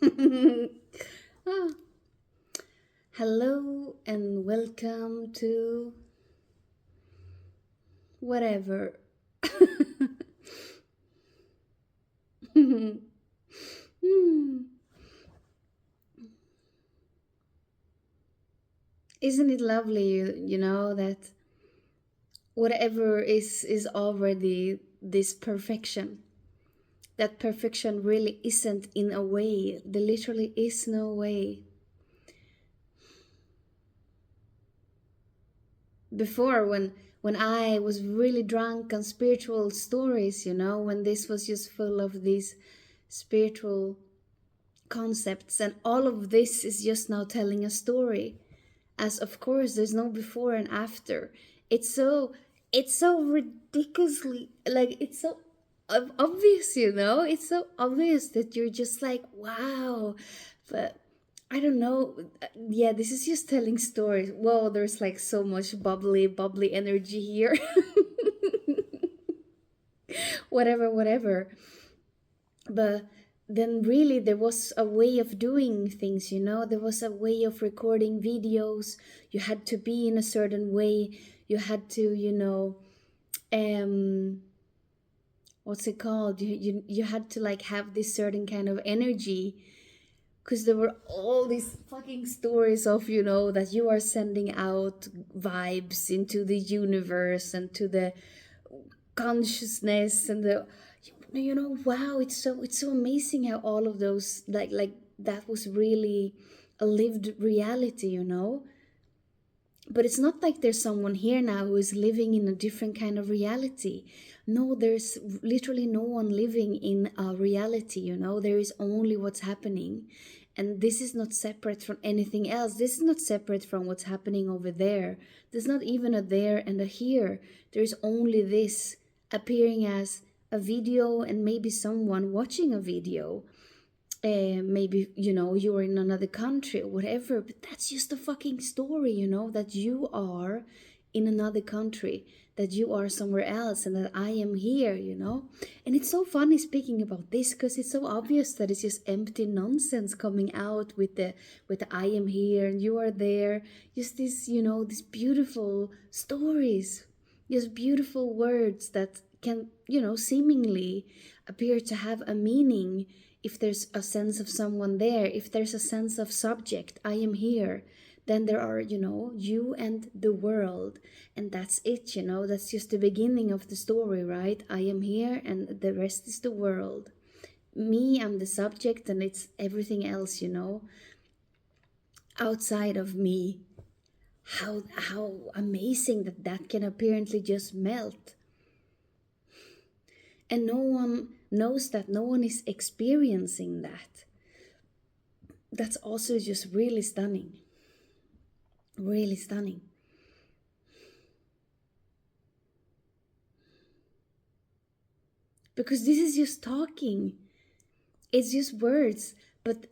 Ah, hello and welcome to whatever. Hmm. Isn't it lovely, that whatever is already this perfection? That perfection really isn't in a way. There literally is no way. Before, when I was really drunk on spiritual stories, when this was just full of these spiritual concepts, and all of this is just now telling a story, as of course there's no before and after. It's so it's so ridiculously, like, it's so obvious, it's so obvious that you're just like, wow. But I don't know. Yeah, this is just telling stories. Whoa, there's like so much bubbly energy here. Whatever, whatever. But then really there was a way of doing things, there was a way of recording videos. You had to be in a certain way. You had to, um what's it called, you had to like have this certain kind of energy, because there were all these fucking stories of, that you are sending out vibes into the universe and to the consciousness and the, wow. It's so amazing how all of those, like that was really a lived reality, but it's not like there's someone here now who is living in a different kind of reality. No, there's literally no one living in a reality, there is only what's happening. And this is not separate from anything else. This is not separate from what's happening over there. There's not even a there and a here. There's only this appearing as a video, and maybe someone watching a video. Maybe, you're in another country or whatever, but that's just a fucking story, that you are in another country, that you are somewhere else, and that I am here, and it's so funny speaking about this, because it's so obvious that it's just empty nonsense coming out with the I am here and you are there. Just this, these beautiful stories, just beautiful words that can, seemingly appear to have a meaning. If there's a sense of someone there, if there's a sense of subject, I am here, then there are, you and the world. And that's it, that's just the beginning of the story, right? I am here and the rest is the world. Me, I'm the subject, and it's everything else, outside of me. How amazing that that can apparently just melt. And no one knows that, no one is experiencing that. That's also just really stunning. Really stunning. Because this is just talking. It's just words, but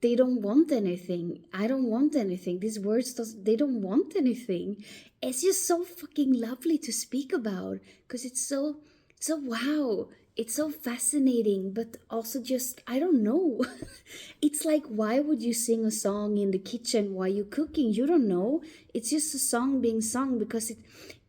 they don't want anything. I don't want anything. These words they don't want anything. It's just so fucking lovely to speak about, because it's so wow. It's so fascinating, but also just, I don't know. It's like, why would you sing a song in the kitchen while you're cooking? You don't know. It's just a song being sung because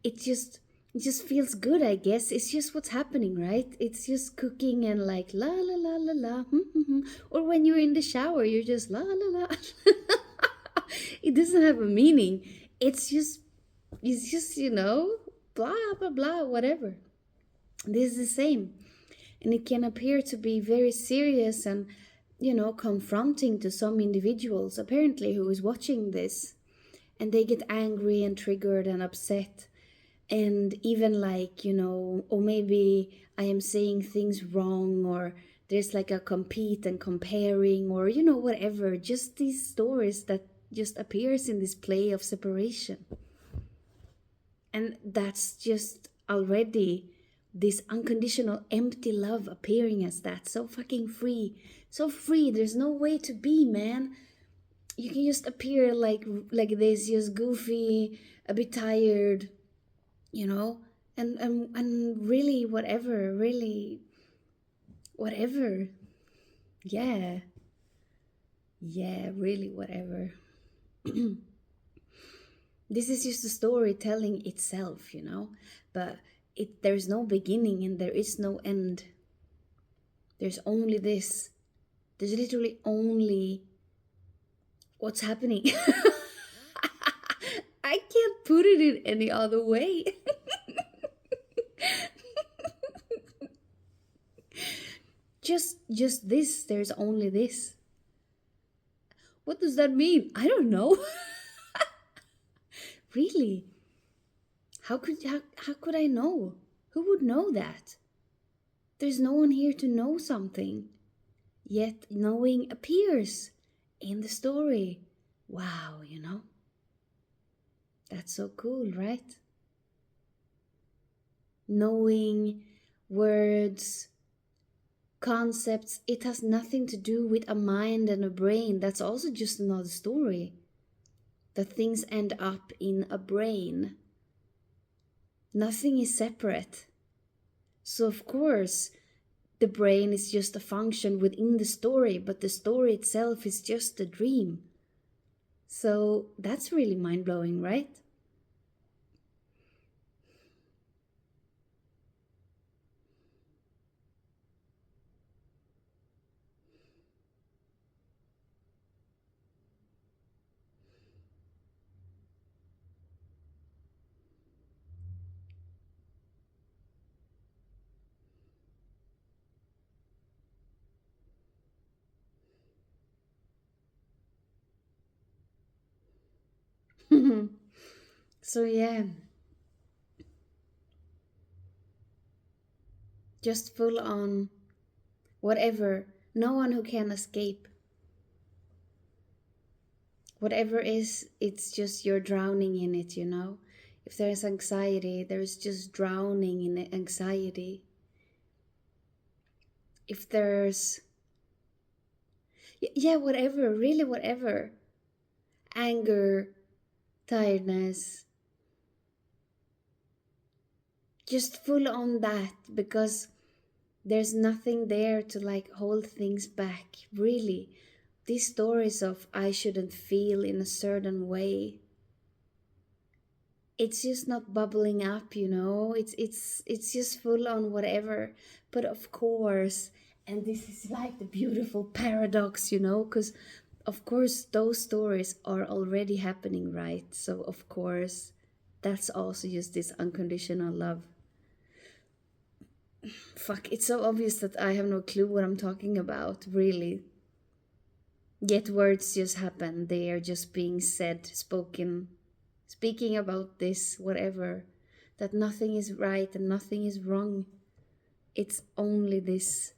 it just it just feels good, I guess. It's just what's happening, right? It's just cooking and like la la la la la. Or when you're in the shower, you're just la la la. It doesn't have a meaning. It's just blah blah blah, whatever. This is the same. And it can appear to be very serious and, confronting to some individuals, apparently, who is watching this. And they get angry and triggered and upset, and even like, or maybe I am saying things wrong, or there's like a compete and comparing, or whatever, just these stories that just appears in this play of separation. And that's just already this unconditional empty love appearing as that, so fucking free, so free. There's no way to be, man. You can just appear like this, just goofy, a bit tired, you know and really whatever, really whatever. Yeah, Yeah, really, whatever. This is just the story telling itself, but there's no beginning and there is no end. There's only this. There's literally only what's happening. I can't put it in any other way. Just this. There's only this. What does that mean? I don't know. Really? How could I know? Who would know that? There's no one here to know something. Yet knowing appears in the story. Wow, That's so cool, right? Knowing words, concepts, it has nothing to do with a mind and a brain. That's also just another story. That things end up in a brain. Nothing is separate. So, of course, the brain is just a function within the story, but the story itself is just a dream. So, that's really mind blowing, right? So, yeah, just full on whatever, no one who can escape. Whatever is, it's just you're drowning in it. If there's anxiety, there's just drowning in anxiety. If there's, yeah, whatever, really, whatever. Anger, tiredness, just full on that because there's nothing there to like hold things back, really. These stories of I shouldn't feel in a certain way, it's just not bubbling up. It's just full on whatever. But of course, and this is like the beautiful paradox, because of course those stories are already happening, right? So of course that's also just this unconditional love. Fuck, it's so obvious that I have no clue what I'm talking about, really. Yet words just happen. They are just being said, spoken, speaking about this, whatever. That nothing is right and nothing is wrong. It's only this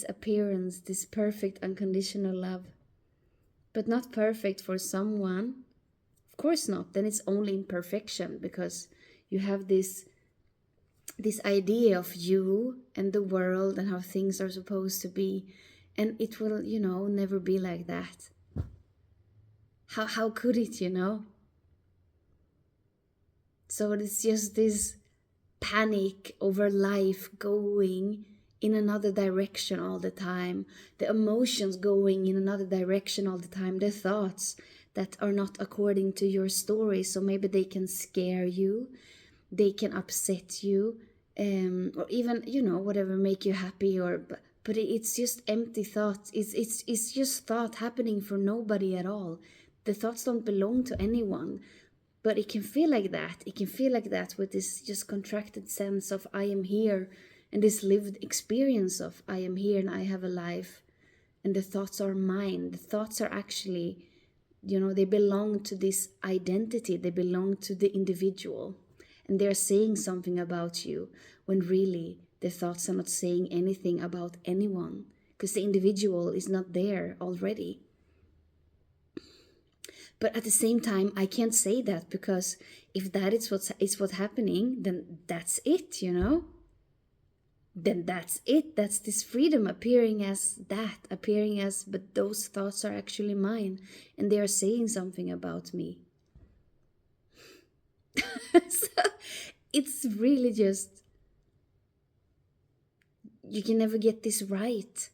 appearance, this perfect unconditional love. But not perfect for someone. Of course not. Then it's only imperfection because you have this idea of you and the world and how things are supposed to be, and it will never be like that. How could it? So it's just this panic over life going in another direction all the time, the emotions going in another direction all the time, the thoughts that are not according to your story. So maybe they can scare you, they can upset you, or even whatever, make you happy, or but it's just empty thoughts. It's just thought happening for nobody at all. The thoughts don't belong to anyone, but it can feel like that. It can feel like that with this just contracted sense of I am here, and this lived experience of I am here and I have a life, and the thoughts are mine. The thoughts are actually, they belong to this identity, they belong to the individual, and they're saying something about you when really the thoughts are not saying anything about anyone because the individual is not there already. But at the same time, I can't say that because if that is what's happening, then that's it. Then that's it. That's this freedom appearing as that, appearing as, but those thoughts are actually mine and they are saying something about me. So it's really just, you can never get this right.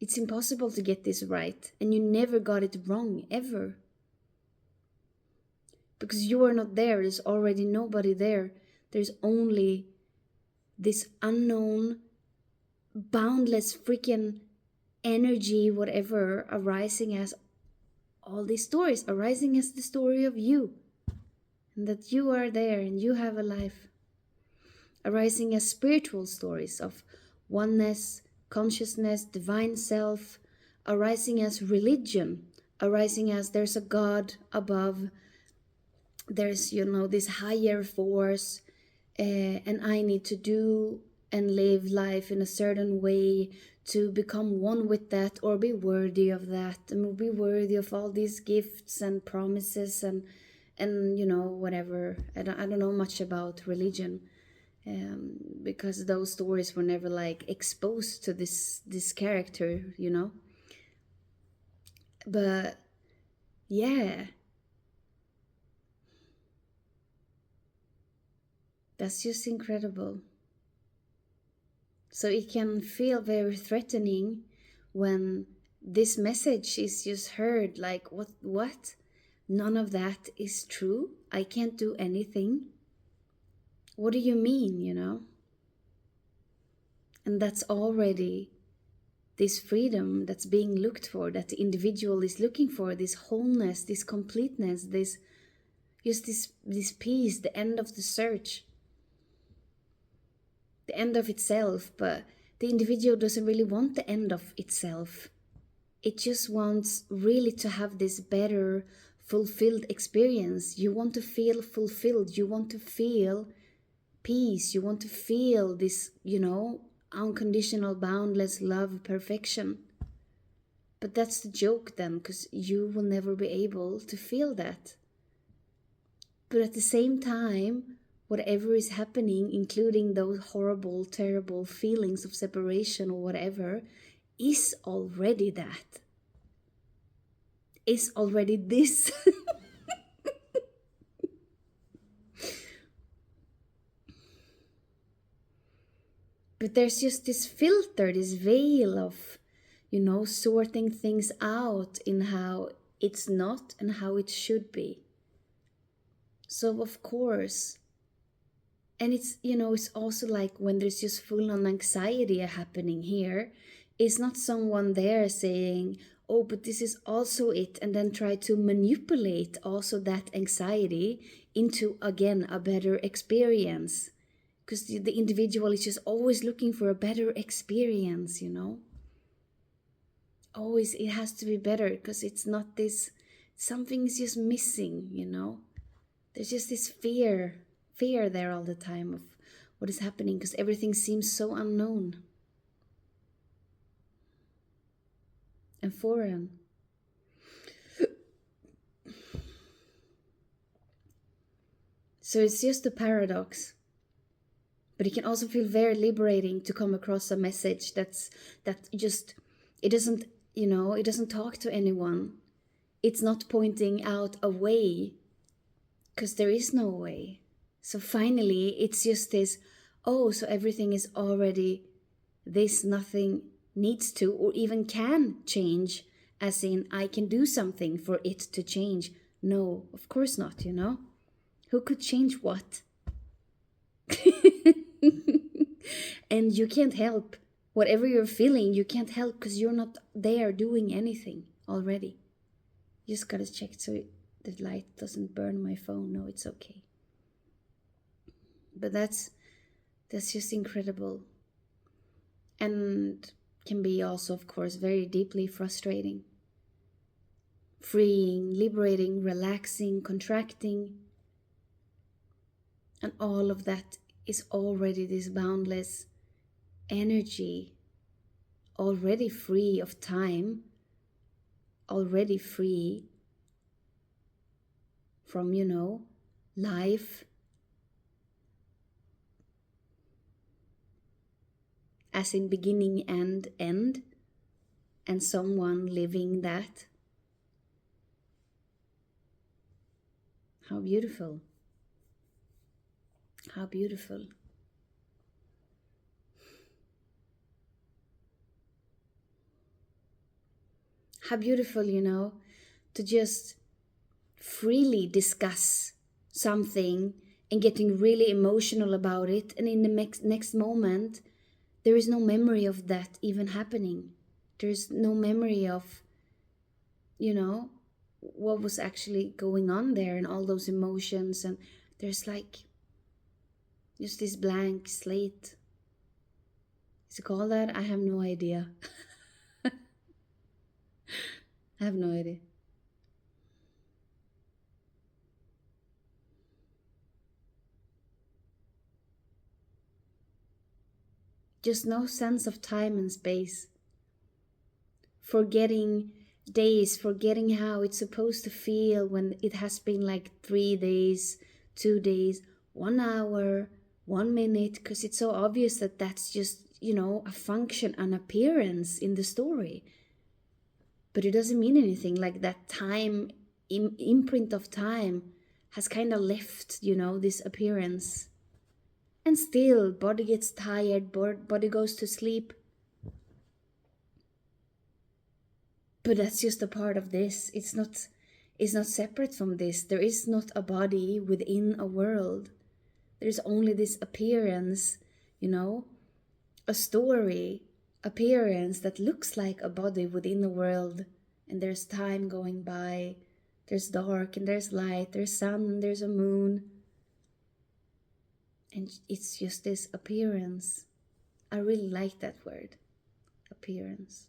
It's impossible to get this right, and you never got it wrong, ever. Because you are not there, there's already nobody there. There's only this unknown, boundless freaking energy, whatever, arising as all these stories, arising as the story of you. And that you are there and you have a life. Arising as spiritual stories of oneness, consciousness, divine self, arising as religion, arising as there's a God above, there's, this higher force, and I need to do and live life in a certain way to become one with that, or be worthy of that, and be worthy of all these gifts and promises and whatever. I don't know much about religion, because those stories were never like exposed to this character, but yeah, that's just incredible. So it can feel very threatening when this message is just heard like, what? None of that is true. I can't do anything. What do you mean? And that's already this freedom that's being looked for, that the individual is looking for, this wholeness, this completeness, this peace, the end of the search, the end of itself. But the individual doesn't really want the end of itself. It just wants really to have this better, fulfilled experience. You want to feel fulfilled. You want to feel peace. You want to feel this, unconditional, boundless love, perfection. But that's the joke then, because you will never be able to feel that. But at the same time, whatever is happening, including those horrible, terrible feelings of separation or whatever, is already that. Is already this. But there's just this filter, this veil of, sorting things out in how it's not and how it should be. So of course, and it's, it's also like when there's just full on anxiety happening here, it's not someone there saying, oh, but this is also it, and then try to manipulate also that anxiety into, again, a better experience. Because the individual is just always looking for a better experience, Always, it has to be better, because it's not this, something is just missing, There's just this fear there all the time of what is happening, because everything seems so unknown and foreign. So it's just a paradox. But it can also feel very liberating to come across a message that just, it doesn't, it doesn't talk to anyone. It's not pointing out a way, because there is no way. So finally, it's just this, oh, so everything is already this, nothing needs to or even can change, as in I can do something for it to change. No, of course not, Who could change what? And you can't help. Whatever you're feeling, you can't help, because you're not there doing anything already. You just gotta check so the light doesn't burn my phone. No, it's okay. But that's just incredible. And can be also, of course, very deeply frustrating. Freeing, liberating, relaxing, contracting. And all of that is already this boundless energy, already free of time, already free from, life as in beginning and end, and someone living that. How beautiful. How beautiful. How beautiful, to just freely discuss something and getting really emotional about it, and in the next moment there is no memory of that even happening. There's no memory of, you know what was actually going on there, and all those emotions, and there's like just this blank slate. Is it called that? I have no idea. I have no idea. Just no sense of time and space. Forgetting days, forgetting how it's supposed to feel when it has been like 3 days, 2 days, 1 hour, 1 minute, because it's so obvious that that's just, a function, an appearance in the story. But it doesn't mean anything. Like that time, imprint of time has kind of left, this appearance. And still, body gets tired, body goes to sleep. But that's just a part of this. It's not separate from this. There is not a body within a world. There's only this appearance, a story appearance that looks like a body within a world. And there's time going by. There's dark and there's light. There's sun and there's a moon. And it's just this appearance. I really like that word, appearance.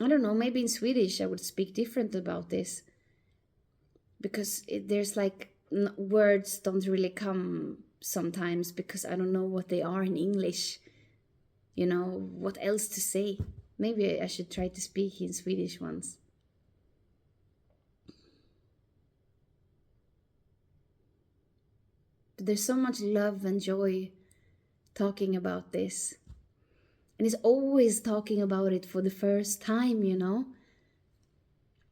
I don't know, maybe in Swedish I would speak different about this. Because there's like words don't really come sometimes because I don't know what they are in English. What else to say? Maybe I should try to speak in Swedish once. But there's so much love and joy talking about this. And he's always talking about it for the first time,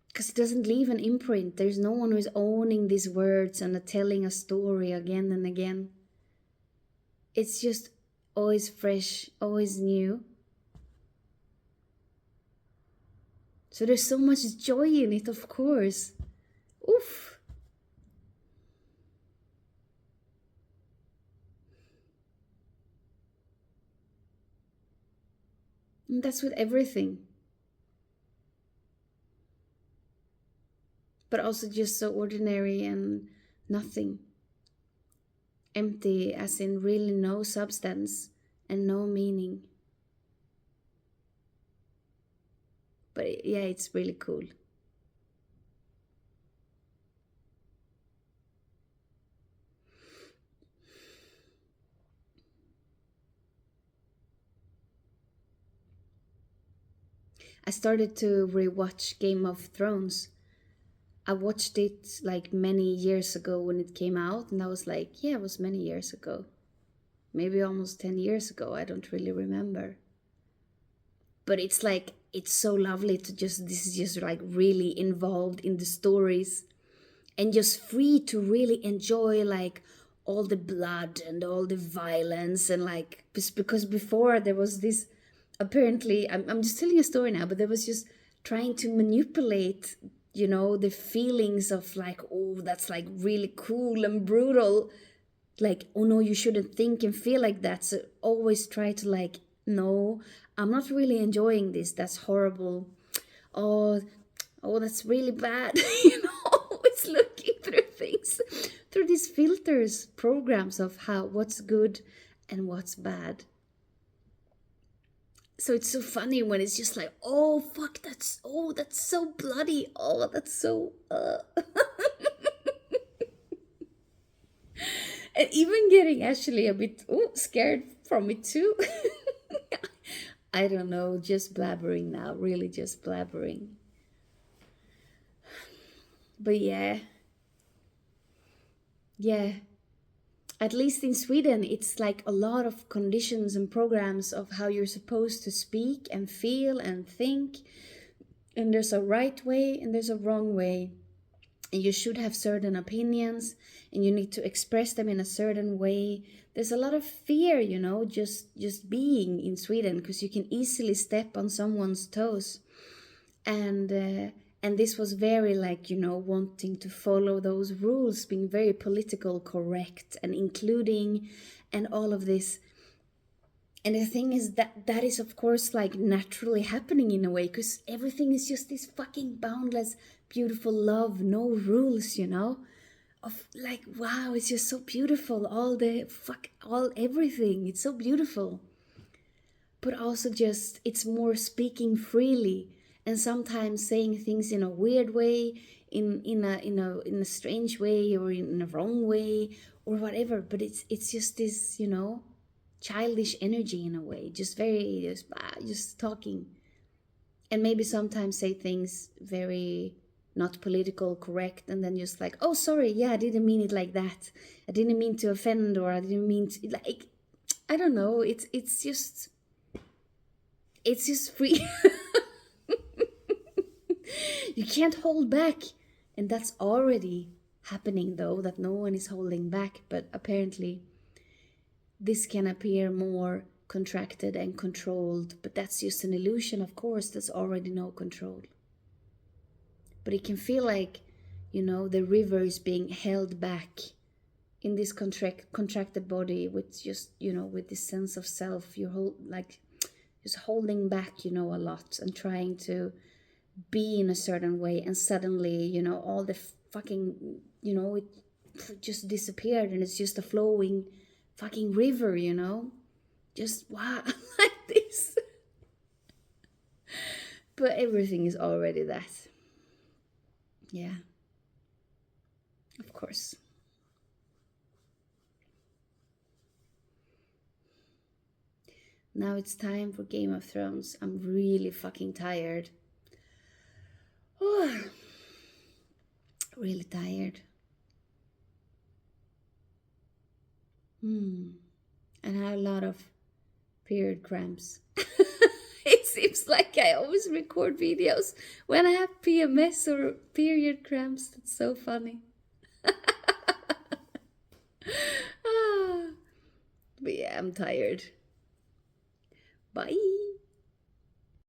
because it doesn't leave an imprint. There's no one who's owning these words and telling a story again and again. It's just always fresh, always new. So there's so much joy in it, of course. Oof. And that's with everything. But also just so ordinary and nothing. Empty, as in really no substance and no meaning. But yeah, it's really cool. I started to rewatch Game of Thrones. I watched it like many years ago when it came out, and I was like, yeah, it was many years ago. Maybe almost 10 years ago, I don't really remember. But it's like, it's so lovely to this is just like really involved in the stories and just free to really enjoy like all the blood and all the violence, and like, because before there was this, apparently, I'm just telling a story now, but there was just trying to manipulate, the feelings of like, oh, that's like really cool and brutal. Like, oh no, you shouldn't think and feel like that. So always try to like, no, I'm not really enjoying this. That's horrible. Oh, that's really bad. Always looking through things, through these filters, programs of what's good and what's bad. So it's so funny when it's just like, oh fuck, that's so bloody, oh that's so and even getting actually a bit scared from it too. I don't know, just blabbering now, really just blabbering. But yeah, at least in Sweden, it's like a lot of conditions and programs of how you're supposed to speak and feel and think. And there's a right way and there's a wrong way. and you should have certain opinions, and you need to express them in a certain way. There's a lot of fear, just being in Sweden, because you can easily step on someone's toes. And this was very like, wanting to follow those rules, being very political correct and including, and all of this. And the thing is that is of course like naturally happening in a way, because everything is just this fucking boundless beautiful love, no rules, of like, wow, it's just so beautiful, all everything, it's so beautiful. But also just, it's more speaking freely, and sometimes saying things in a weird way, in a strange way, or in a wrong way, or whatever. But it's just this, childish energy in a way, just very just talking, and maybe sometimes say things very not political correct, and then just like, oh sorry, yeah, I didn't mean it like that, I didn't mean to offend, or I didn't mean to, like, I don't know, it's just free. You can't hold back, and that's already happening, though, that no one is holding back. But apparently this can appear more contracted and controlled, but that's just an illusion. Of course, there's already no control, but it can feel like, the river is being held back in this contracted body, with just, with this sense of self. You're just holding back, a lot, and trying to be in a certain way, and suddenly, all the fucking, it just disappeared, and it's just a flowing fucking river, just wow. Like this. But everything is already that. Yeah, of course. Now it's time for Game of Thrones. I'm really fucking tired. Oh, really tired. And I have a lot of period cramps. It seems like I always record videos when I have PMS or period cramps. That's so funny. Ah, but yeah, I'm tired. Bye.